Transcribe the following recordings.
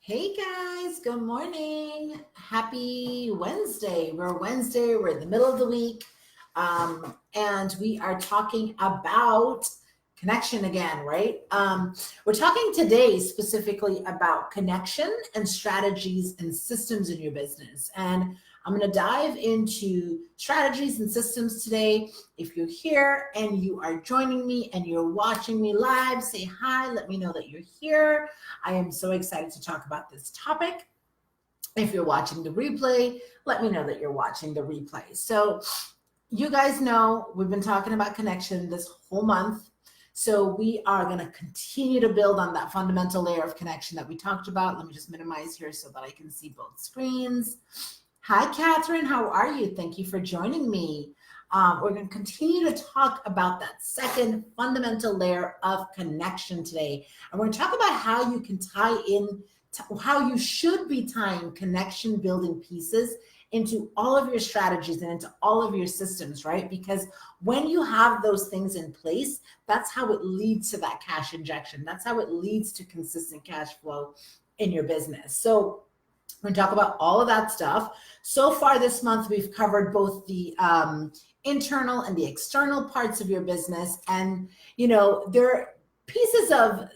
Hey guys, good morning. Happy Wednesday. We're in the middle of the week. And we are talking about connection again, right? We're talking today specifically about connection and strategies and systems in your business. And I'm going to dive into strategies and systems today. If you're here and you are joining me and you're watching me live, say hi, let me know that you're here. I am so excited to talk about this topic. If you're watching the replay, let me know that you're watching the replay. So you guys know we've been talking about connection this whole month. So we are going to continue to build on that fundamental layer of connection that we talked about. Let me just minimize here so that I can see both screens. Hi, Catherine. How are you? Thank you for joining me. We're going to continue to talk about that second fundamental layer of connection today. And we're going to talk about how you can tie in, how you should be tying connection building pieces into all of your strategies and into all of your systems, right? Because when you have those things in place, that's how it leads to that cash injection. That's how it leads to consistent cash flow in your business. So we're going to talk about all of that stuff. So far this month, we've covered both the internal and the external parts of your business. And, there are pieces of,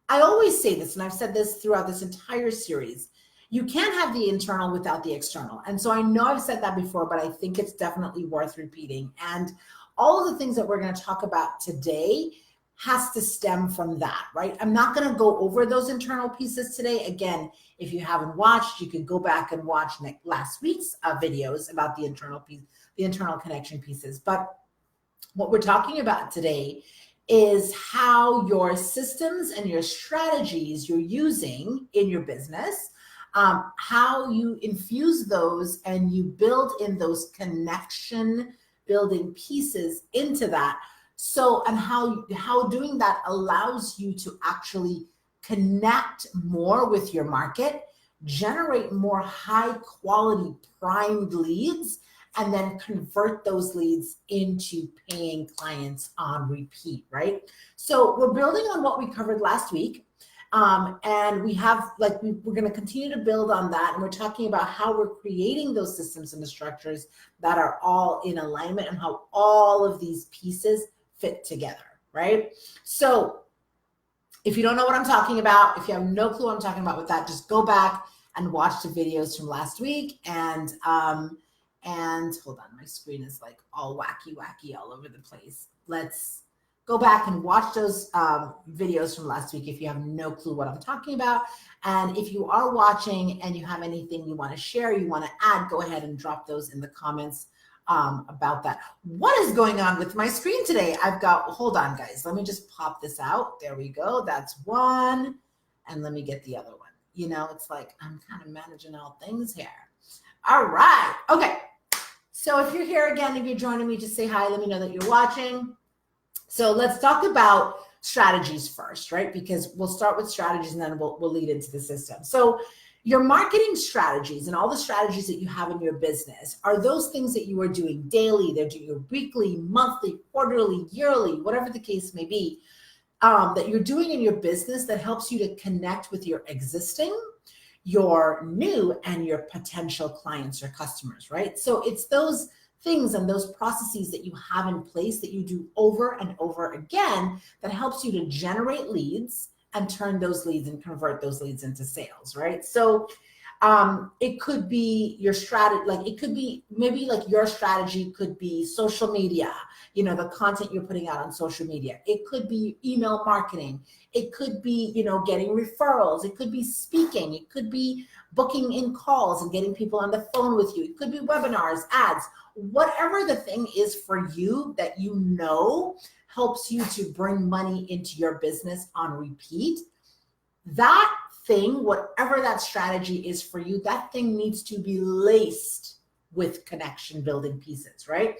I always say this, and I've said this throughout this entire series, you can't have the internal without the external. And so I know I've said that before, but I think it's definitely worth repeating. And all of the things that we're going to talk about today has to stem from that, right? I'm not going to go over those internal pieces today. Again, if you haven't watched, you can go back and watch last week's videos about the internal piece, the internal connection pieces. But what we're talking about today is how your systems and your strategies you're using in your business, how you infuse those and you build in those connection building pieces into that. So, and how doing that allows you to actually connect more with your market, generate more high quality primed leads, and then convert those leads into paying clients on repeat, right? So we're building on what we covered last week. And we have, we're going to continue to build on that. And we're talking about how we're creating those systems and the structures that are all in alignment and how all of these pieces fit together, right? So if you don't know what I'm talking about, if you have no clue what I'm talking about with that, just go back and watch the videos from last week. And hold on, my screen is like all wacky all over the place. Let's go back and watch those videos from last week if you have no clue what I'm talking about. And if you are watching and you have anything you want to share, you want to add, go ahead and drop those in the comments about that. What is going on with my screen today? Hold on guys, let me just pop this out. There we go, that's one. And let me get the other one. It's like I'm kind of managing all things here. All right, okay. So if you're here again, if you're joining me, just say hi, let me know that you're watching. So let's talk about strategies first, right? Because we'll start with strategies and then we'll lead into the system. So your marketing strategies and all the strategies that you have in your business are those things that you are doing daily. They're doing weekly, monthly, quarterly, yearly, whatever the case may be, that you're doing in your business that helps you to connect with your existing, your new, and your potential clients or customers, right? So it's those things and those processes that you have in place that you do over and over again that helps you to generate leads and turn those leads and convert those leads into sales, right? So it could be your strategy, it could be maybe your strategy could be social media, the content you're putting out on social media. It could be email marketing. It could be, getting referrals. It could be speaking. It could be booking in calls and getting people on the phone with you. It could be webinars, ads, whatever the thing is for you that helps you to bring money into your business on repeat. That thing, whatever that strategy is for you, that thing needs to be laced with connection building pieces, right?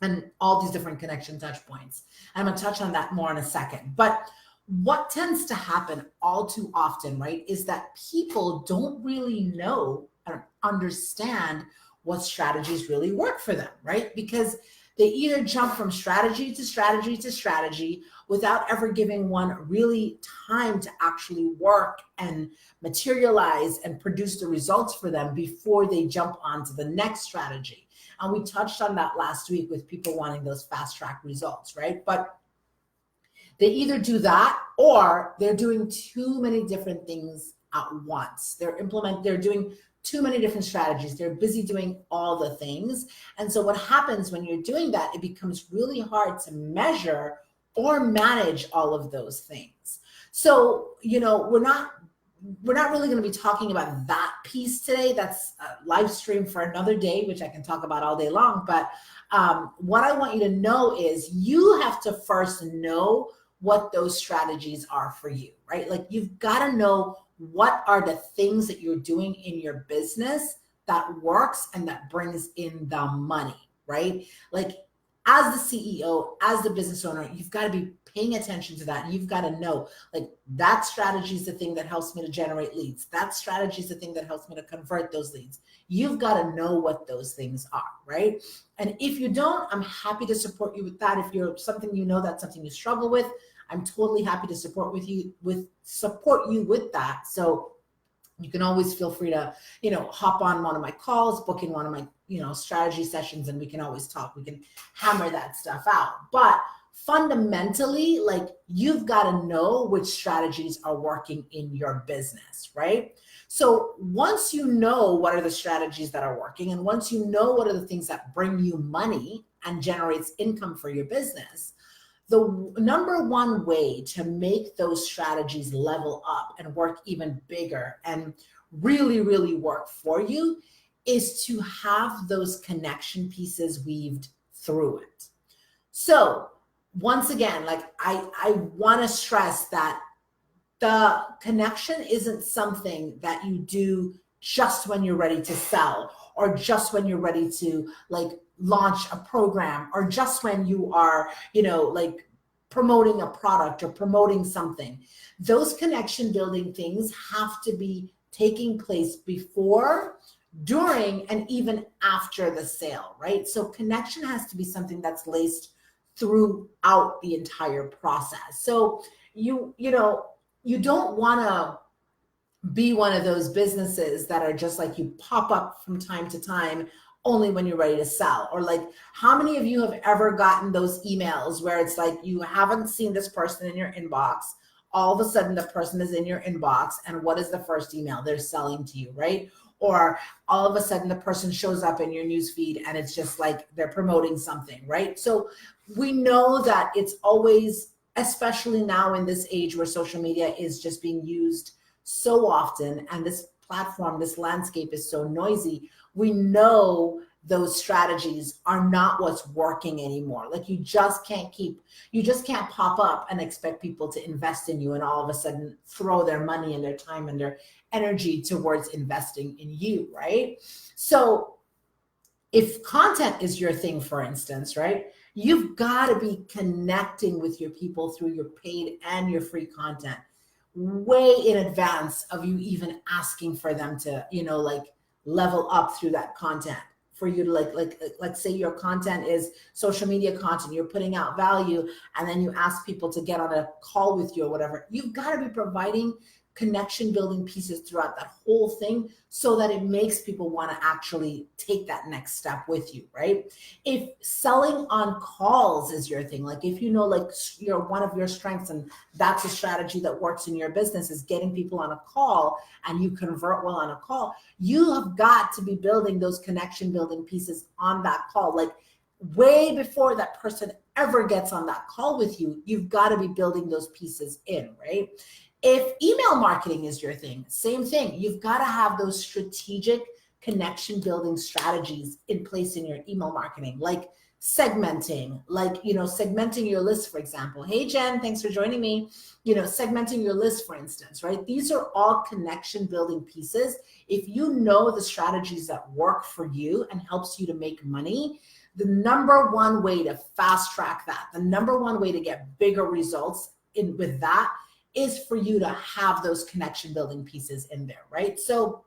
And all these different connection touch points. I'm going to touch on that more in a second. But what tends to happen all too often, right, is that people don't really know or understand what strategies really work for them, right? Because They either jump from strategy to strategy to strategy without ever giving one really time to actually work and materialize and produce the results for them before they jump onto the next strategy. And we touched on that last week with people wanting those fast track results, right? But they either do that or they're doing too many different things at once. They're doing too many different strategies. They're busy doing all the things. And so what happens when you're doing that, it becomes really hard to measure or manage all of those things. So, we're not really going to be talking about that piece today. That's a live stream for another day, which I can talk about all day long. But what I want you to know is you have to first know what those strategies are for you, right? Like you've got to know what are the things that you're doing in your business that works and that brings in the money, right? Like as the CEO, as the business owner, you've got to be paying attention to that. And you've got to know, like, that strategy is the thing that helps me to generate leads. That strategy is the thing that helps me to convert those leads. You've got to know what those things are, right? And if you don't, I'm happy to support you with that. If you're something, that's something you struggle with, I'm totally happy to support you with that. So you can always feel free to, hop on one of my calls, book in one of my, strategy sessions, and we can always talk. We can hammer that stuff out. But fundamentally, like, you've got to know which strategies are working in your business, right? So once you know what are the strategies that are working, and once you know what are the things that bring you money and generates income for your business, the number one way to make those strategies level up and work even bigger and really, really work for you is to have those connection pieces weaved through it. So once again, like I want to stress that the connection isn't something that you do just when you're ready to sell, or just when you're ready to like launch a program, or just when you are, like promoting a product or promoting something. Those connection building things have to be taking place before, during, and even after the sale, right? So connection has to be something that's laced throughout the entire process. So you don't want to be one of those businesses that are just like, you pop up from time to time only when you're ready to sell. Or like, how many of you have ever gotten those emails where it's like, you haven't seen this person in your inbox, all of a sudden the person is in your inbox, and what is the first email? They're selling to you, right? Or all of a sudden the person shows up in your newsfeed and it's just like they're promoting something, right? So we know that it's always, especially now in this age where social media is just being used so often, and this platform, this landscape is so noisy, we know those strategies are not what's working anymore. Like you just can't pop up and expect people to invest in you and all of a sudden throw their money and their time and their energy towards investing in you, right? So if content is your thing, for instance, right, you've got to be connecting with your people through your paid and your free content way in advance of you even asking for them to, like level up through that content. For you to like say your content is social media content, you're putting out value, and then you ask people to get on a call with you or whatever. You've got to be providing connection building pieces throughout that whole thing so that it makes people want to actually take that next step with you, right? If selling on calls is your thing, like if like you're one of your strengths and that's a strategy that works in your business is getting people on a call and you convert well on a call, you have got to be building those connection building pieces on that call. Like way before that person ever gets on that call with you, you've got to be building those pieces in, right? If email marketing is your thing, same thing. You've got to have those strategic connection building strategies in place in your email marketing, like segmenting, segmenting your list, for example. Hey, Jen, thanks for joining me. Segmenting your list, for instance, right? These are all connection building pieces. If you know the strategies that work for you and helps you to make money, the number one way to fast track that, the number one way to get bigger results with that is for you to have those connection building pieces in there, right? So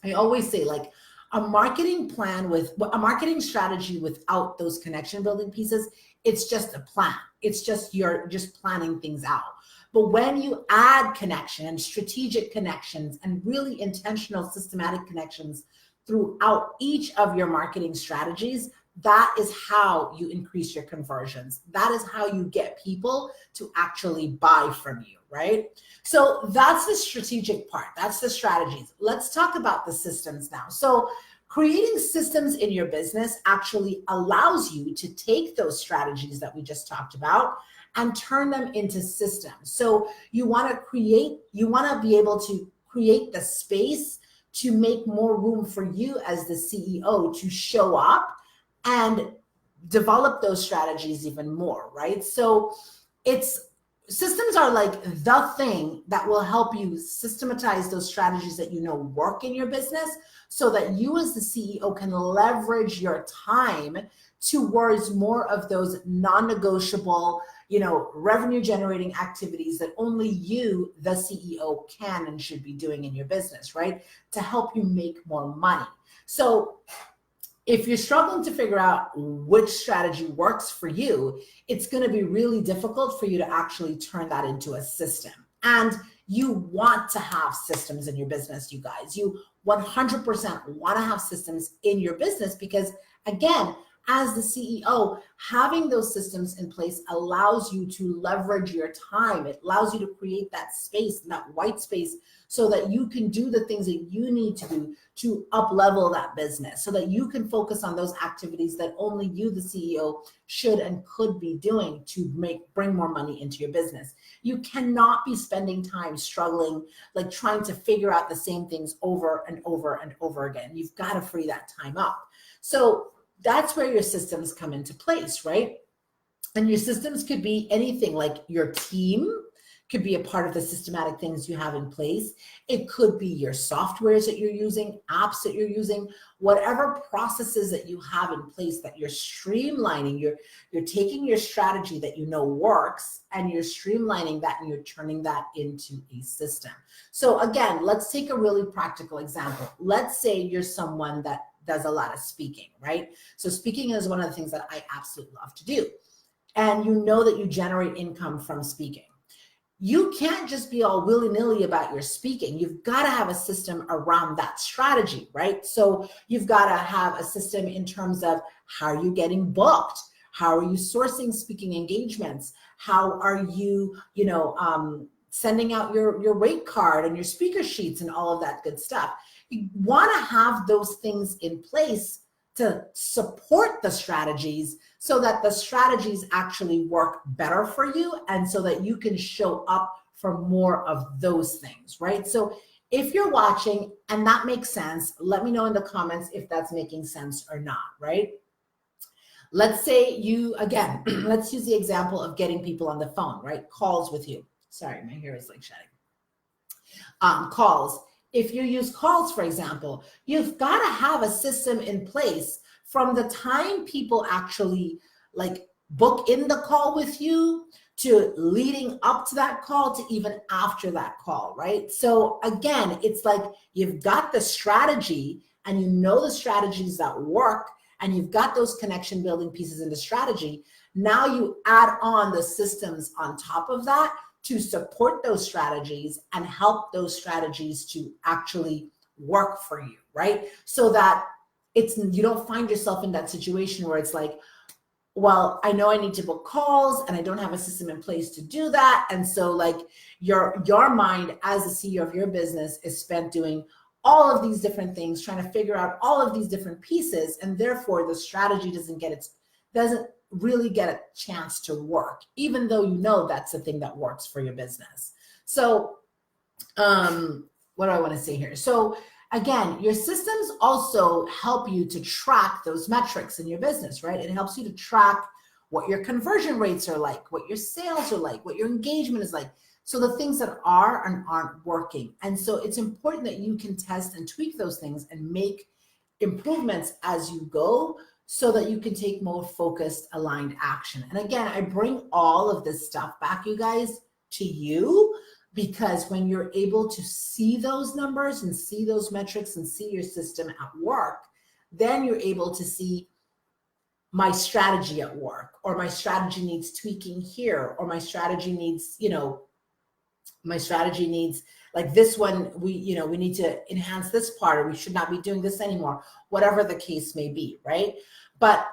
I always say, like, A marketing plan with a marketing strategy without those connection building pieces, it's just a plan. It's just you're just planning things out. But when you add connection and strategic connections and really intentional systematic connections throughout each of your marketing strategies, that is how you increase your conversions. That is how you get people to actually buy from you, right? So that's the strategic part. That's the strategies. Let's talk about the systems now. So creating systems in your business actually allows you to take those strategies that we just talked about and turn them into systems. So you want to be able to create the space to make more room for you as the CEO to show up and develop those strategies even more, right? So systems are like the thing that will help you systematize those strategies that you know work in your business so that you as the CEO can leverage your time towards more of those non-negotiable, revenue generating activities that only you, the CEO, can and should be doing in your business, right? To help you make more money. So if you're struggling to figure out which strategy works for you, it's going to be really difficult for you to actually turn that into a system. And you want to have systems in your business, you guys. You 100% want to have systems in your business because, again, as the CEO, having those systems in place allows you to leverage your time. It allows you to create that space, that white space, so that you can do the things that you need to do to up-level that business, so that you can focus on those activities that only you, the CEO, should and could be doing to bring more money into your business. You cannot be spending time struggling, like trying to figure out the same things over and over and over again. You've got to free that time up. So that's where your systems come into place, right? And your systems could be anything, like your team could be a part of the systematic things you have in place. It could be your softwares that you're using, apps that you're using, whatever processes that you have in place that you're streamlining. You're taking your strategy that you know works and you're streamlining that and you're turning that into a system. So again, let's take a really practical example. Let's say you're someone that does a lot of speaking, right? So speaking is one of the things that I absolutely love to do. And you know that you generate income from speaking. You can't just be all willy-nilly about your speaking. You've got to have a system around that strategy, right? So you've got to have a system in terms of how are you getting booked? How are you sourcing speaking engagements? How are you, sending out your rate card and your speaker sheets and all of that good stuff? You want to have those things in place to support the strategies so that the strategies actually work better for you and so that you can show up for more of those things, right? So if you're watching and that makes sense, let me know in the comments if that's making sense or not, right? Let's say again, let's use the example of getting people on the phone, right? Calls with you. Sorry, my hair is like shedding. Calls. If you use calls, for example, you've got to have a system in place from the time people actually book in the call with you to leading up to that call to even after that call, right? So again, it's like you've got the strategy and you know the strategies that work and you've got those connection building pieces in the strategy. Now you add on the systems on top of that to support those strategies and help those strategies to actually work for you, right? So that you don't find yourself in that situation where it's like, well, I know I need to book calls and I don't have a system in place to do that. And so your mind as a CEO of your business is spent doing all of these different things, trying to figure out all of these different pieces. And therefore the strategy doesn't really get a chance to work, even though you know that's the thing that works for your business. So what do I want to say here? So again, your systems also help you to track those metrics in your business, right? It helps you to track what your conversion rates are like, what your sales are like, what your engagement is like. So the things that are and aren't working. And so it's important that you can test and tweak those things and make improvements as you go, so that you can take more focused, aligned action. And again, I bring all of this stuff back, you guys, to you because when you're able to see those numbers and see those metrics and see your system at work, then you're able to see my strategy at work, or my strategy needs tweaking here, or my strategy needs, like this one, we need to enhance this part, or we should not be doing this anymore, whatever the case may be, right? But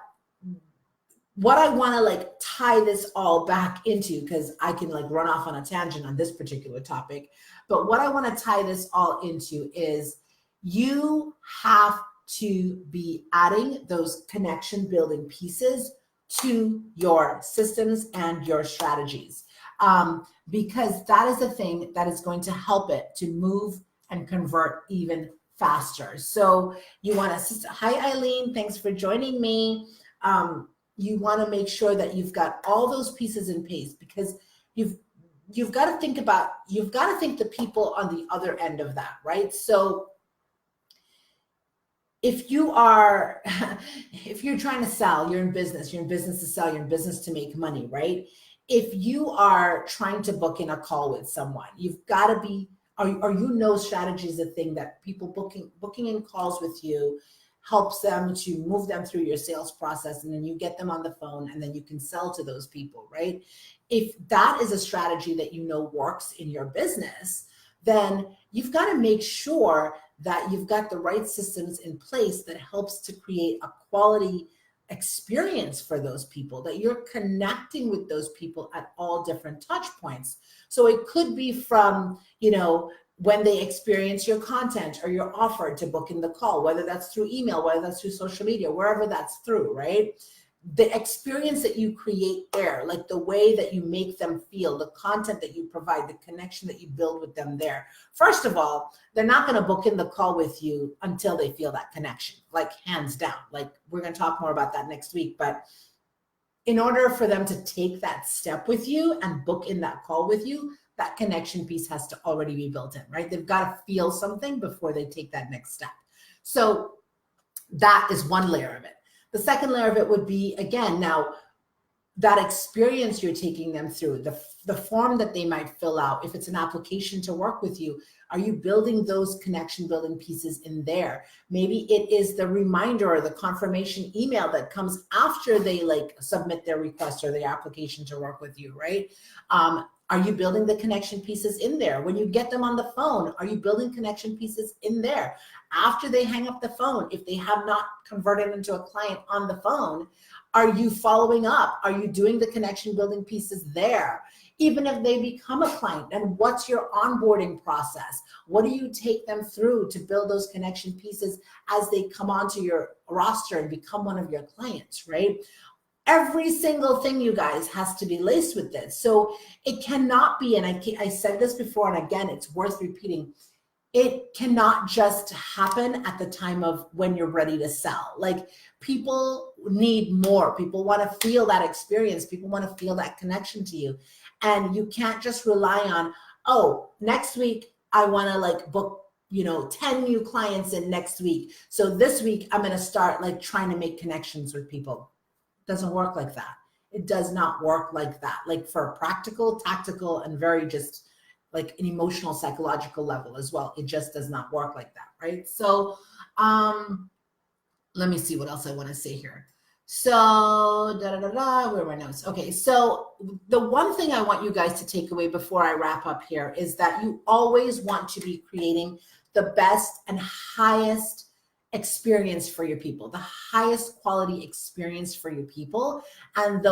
what I want to like tie this all back into, because I can like run off on a tangent on this particular topic, but what I want to tie this all into is you have to be adding those connection building pieces to your systems and your strategies, because that is the thing that is going to help it to move and convert even faster. So you want to, hi Eileen, thanks for joining me. You want to make sure that you've got all those pieces in place, because you've got to think the people on the other end of that, right? So if you're trying to sell, you're in business to sell, you're in business to make money, right? If you are trying to book in a call with someone, you've got to be, or strategy is a thing that people booking in calls with you helps them to move them through your sales process, and then you get them on the phone and then you can sell to those people, right? If that is a strategy that works in your business, then you've got to make sure that you've got the right systems in place that helps to create a quality experience for those people, that you're connecting with those people at all different touch points. So it could be from, when they experience your content or your offer to book in the call, whether that's through email, whether that's through social media, wherever that's through, right? The experience that you create there, like the way that you make them feel, the content that you provide, the connection that you build with them there. First of all, they're not going to book in the call with you until they feel that connection, like hands down. Like we're going to talk more about that next week. But in order for them to take that step with you and book in that call with you, that connection piece has to already be built in, right? They've got to feel something before they take that next step. So that is one layer of it. The second layer of it would be, again, now that experience you're taking them through, the form that they might fill out, if it's an application to work with you, are you building those connection building pieces in there? Maybe it is the reminder or the confirmation email that comes after they like submit their request or their application to work with you, right? Are you building the connection pieces in there? When you get them on the phone, are you building connection pieces in there? After they hang up the phone, if they have not converted into a client on the phone, are you following up? Are you doing the connection building pieces there? Even if they become a client, then what's your onboarding process? What do you take them through to build those connection pieces as they come onto your roster and become one of your clients, right? Every single thing, you guys, has to be laced with this. So it cannot be, and I said this before, and again, it's worth repeating, it cannot just happen at the time of when you're ready to sell. Like people need more. People want to feel that experience. People want to feel that connection to you. And you can't just rely on, oh, next week I want to like book 10 new clients in next week. So this week I'm going to start like trying to make connections with people. Doesn't work like that. It does not work like that. Like for a practical, tactical, and very just like an emotional, psychological level as well. It just does not work like that, right? So let me see what else I want to say here. So where are my notes? Okay, so the one thing I want you guys to take away before I wrap up here is that you always want to be creating the best and highest experience for your people, the highest quality experience for your people, and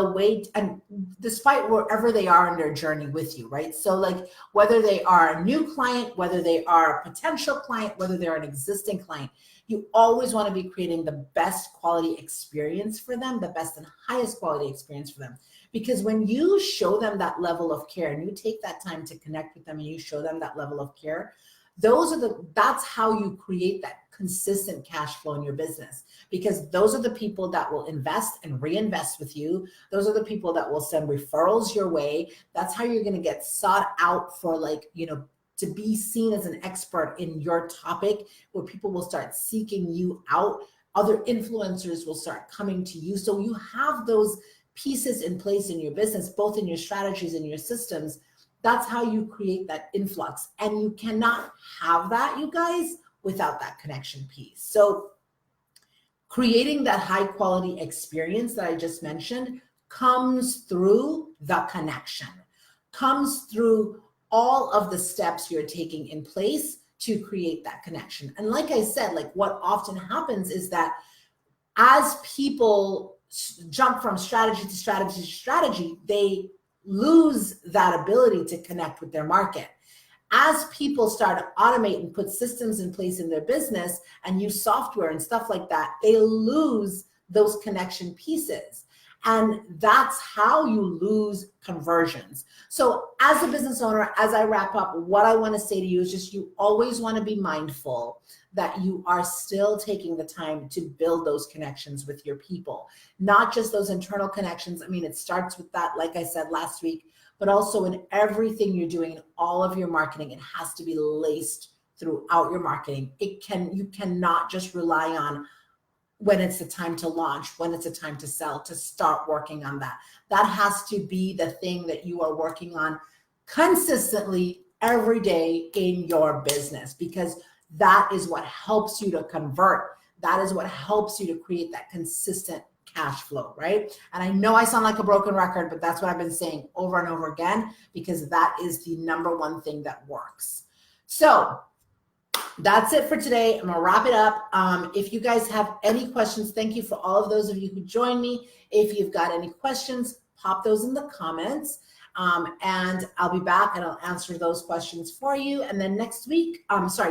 despite wherever they are in their journey with you, right? So like whether they are a new client, whether they are a potential client, whether they're an existing client, you always want to be creating the best quality experience for them, the best and highest quality experience for them. Because when you show them that level of care and you take that time to connect with them and you show them that level of care, that's how you create that consistent cash flow in your business, because those are the people that will invest and reinvest with you. Those are the people that will send referrals your way. That's how you're going to get sought out for to be seen as an expert in your topic, where people will start seeking you out. Other influencers will start coming to you. So you have those pieces in place in your business, both in your strategies and your systems, That's how you create that influx. And you cannot have that, you guys, without that connection piece. So creating that high quality experience that I just mentioned comes through the connection, comes through all of the steps you're taking in place to create that connection. And like I said, like what often happens is that as people jump from strategy to strategy to strategy, they lose that ability to connect with their market. As people start to automate and put systems in place in their business and use software and stuff like that, they lose those connection pieces. And that's how you lose conversions. So as a business owner, as I wrap up, what I want to say to you is just you always want to be mindful that you are still taking the time to build those connections with your people, not just those internal connections. I mean, it starts with that, like I said last week, but also in everything you're doing, in all of your marketing, it has to be laced throughout your marketing. You cannot just rely on when it's the time to launch, when it's a time to sell, to start working on that. That has to be the thing that you are working on consistently every day in your business, because that is what helps you to convert. That is what helps you to create that consistent cash flow, right? And I know I sound like a broken record, but that's what I've been saying over and over again, because that is the number one thing that works. So that's it for today. I'm gonna wrap it up. If you guys have any questions, thank you for all of those of you who joined me. If you've got any questions, pop those in the comments. And I'll be back and I'll answer those questions for you. And then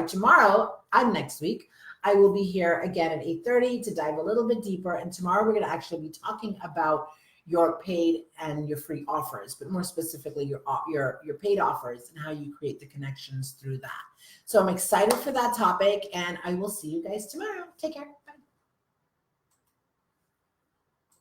tomorrow, next week, I will be here again at 8:30 to dive a little bit deeper. And tomorrow we're gonna actually be talking about your paid and your free offers, but more specifically your paid offers and how you create the connections through that. So I'm excited for that topic, and I will see you guys tomorrow. Take care.